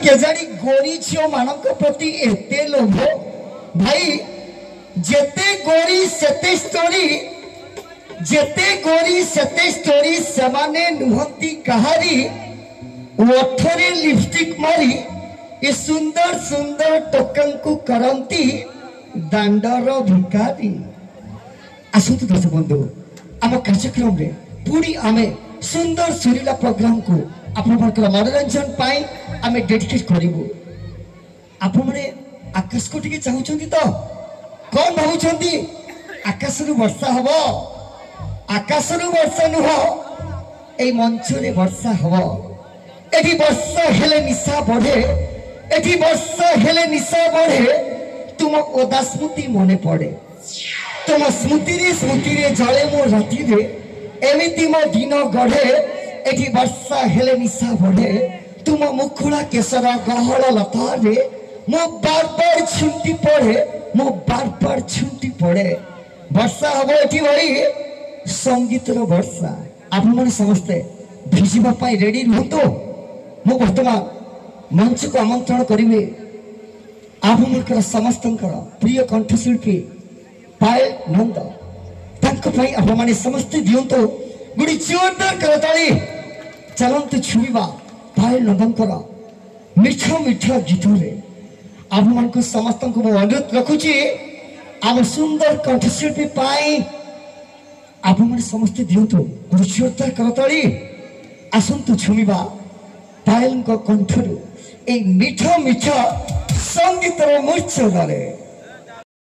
केजाणी गोरी झील मान प्रति एते लोभ भाई जेते गोरी सेते स्टोरी जेते गोरी सेते स्टोरी समाने नुहंती कहारी ओठरे लिपस्टिक मारी ये सुंदर सुंदर टोकन को करंती दांडर भिकारी। आसतु दर्शक बंधु आम कार्यक्रम रे पूरी आमे सुंदर सुरीला प्रोग्राम को आपण मनोरंजन पाई आमे डेडिकेट करिवु। आपण माने आकाश को टिके चाहुचंती तो कौन भावुचंती आकाश रु वर्षा हबो आकाश रु वर्षा नुह ए मंच रे वर्षा हबो। एठी वर्षा हेले निशा बढ़े एठी वर्षा हेले निशा बढ़े तुम ओदा स्मृति मने पड़े तुम स्मृति रे जले मो राति रे एमिति मो दिन गढ़े एठी वर्षा हेले निशा बढ़े तुम मुखुड़ा केसर गहल लता रे मो बार बार छुंटी पड़े मो बार बार छुंटी पड़े वर्षा हबो एठी भाई संगीत रो वर्षा। आपण माने समस्ते भिजिबा पाई रेडी रहतो। मो वर्तमान मंच को आमंत्रण करिवे आपनकर समस्तंकर प्रिय कंठशिल्पी पायल नंद तांको पई आपण माने समस्त दियंतो गुडी जोरदार करताली चलंत छुईबा पायल नंदंकर मिठा मिठा गीत रे आपण मानको समस्तंको मो अनुरोध रखुची आम सुंदर कंठशिल्पी पाई आपण माने समस्त दियंतो गुडी जोरदार करताली आसंतु छुईबा पायल को कंठरु ए मिठा मिठा संगीत मूर्छा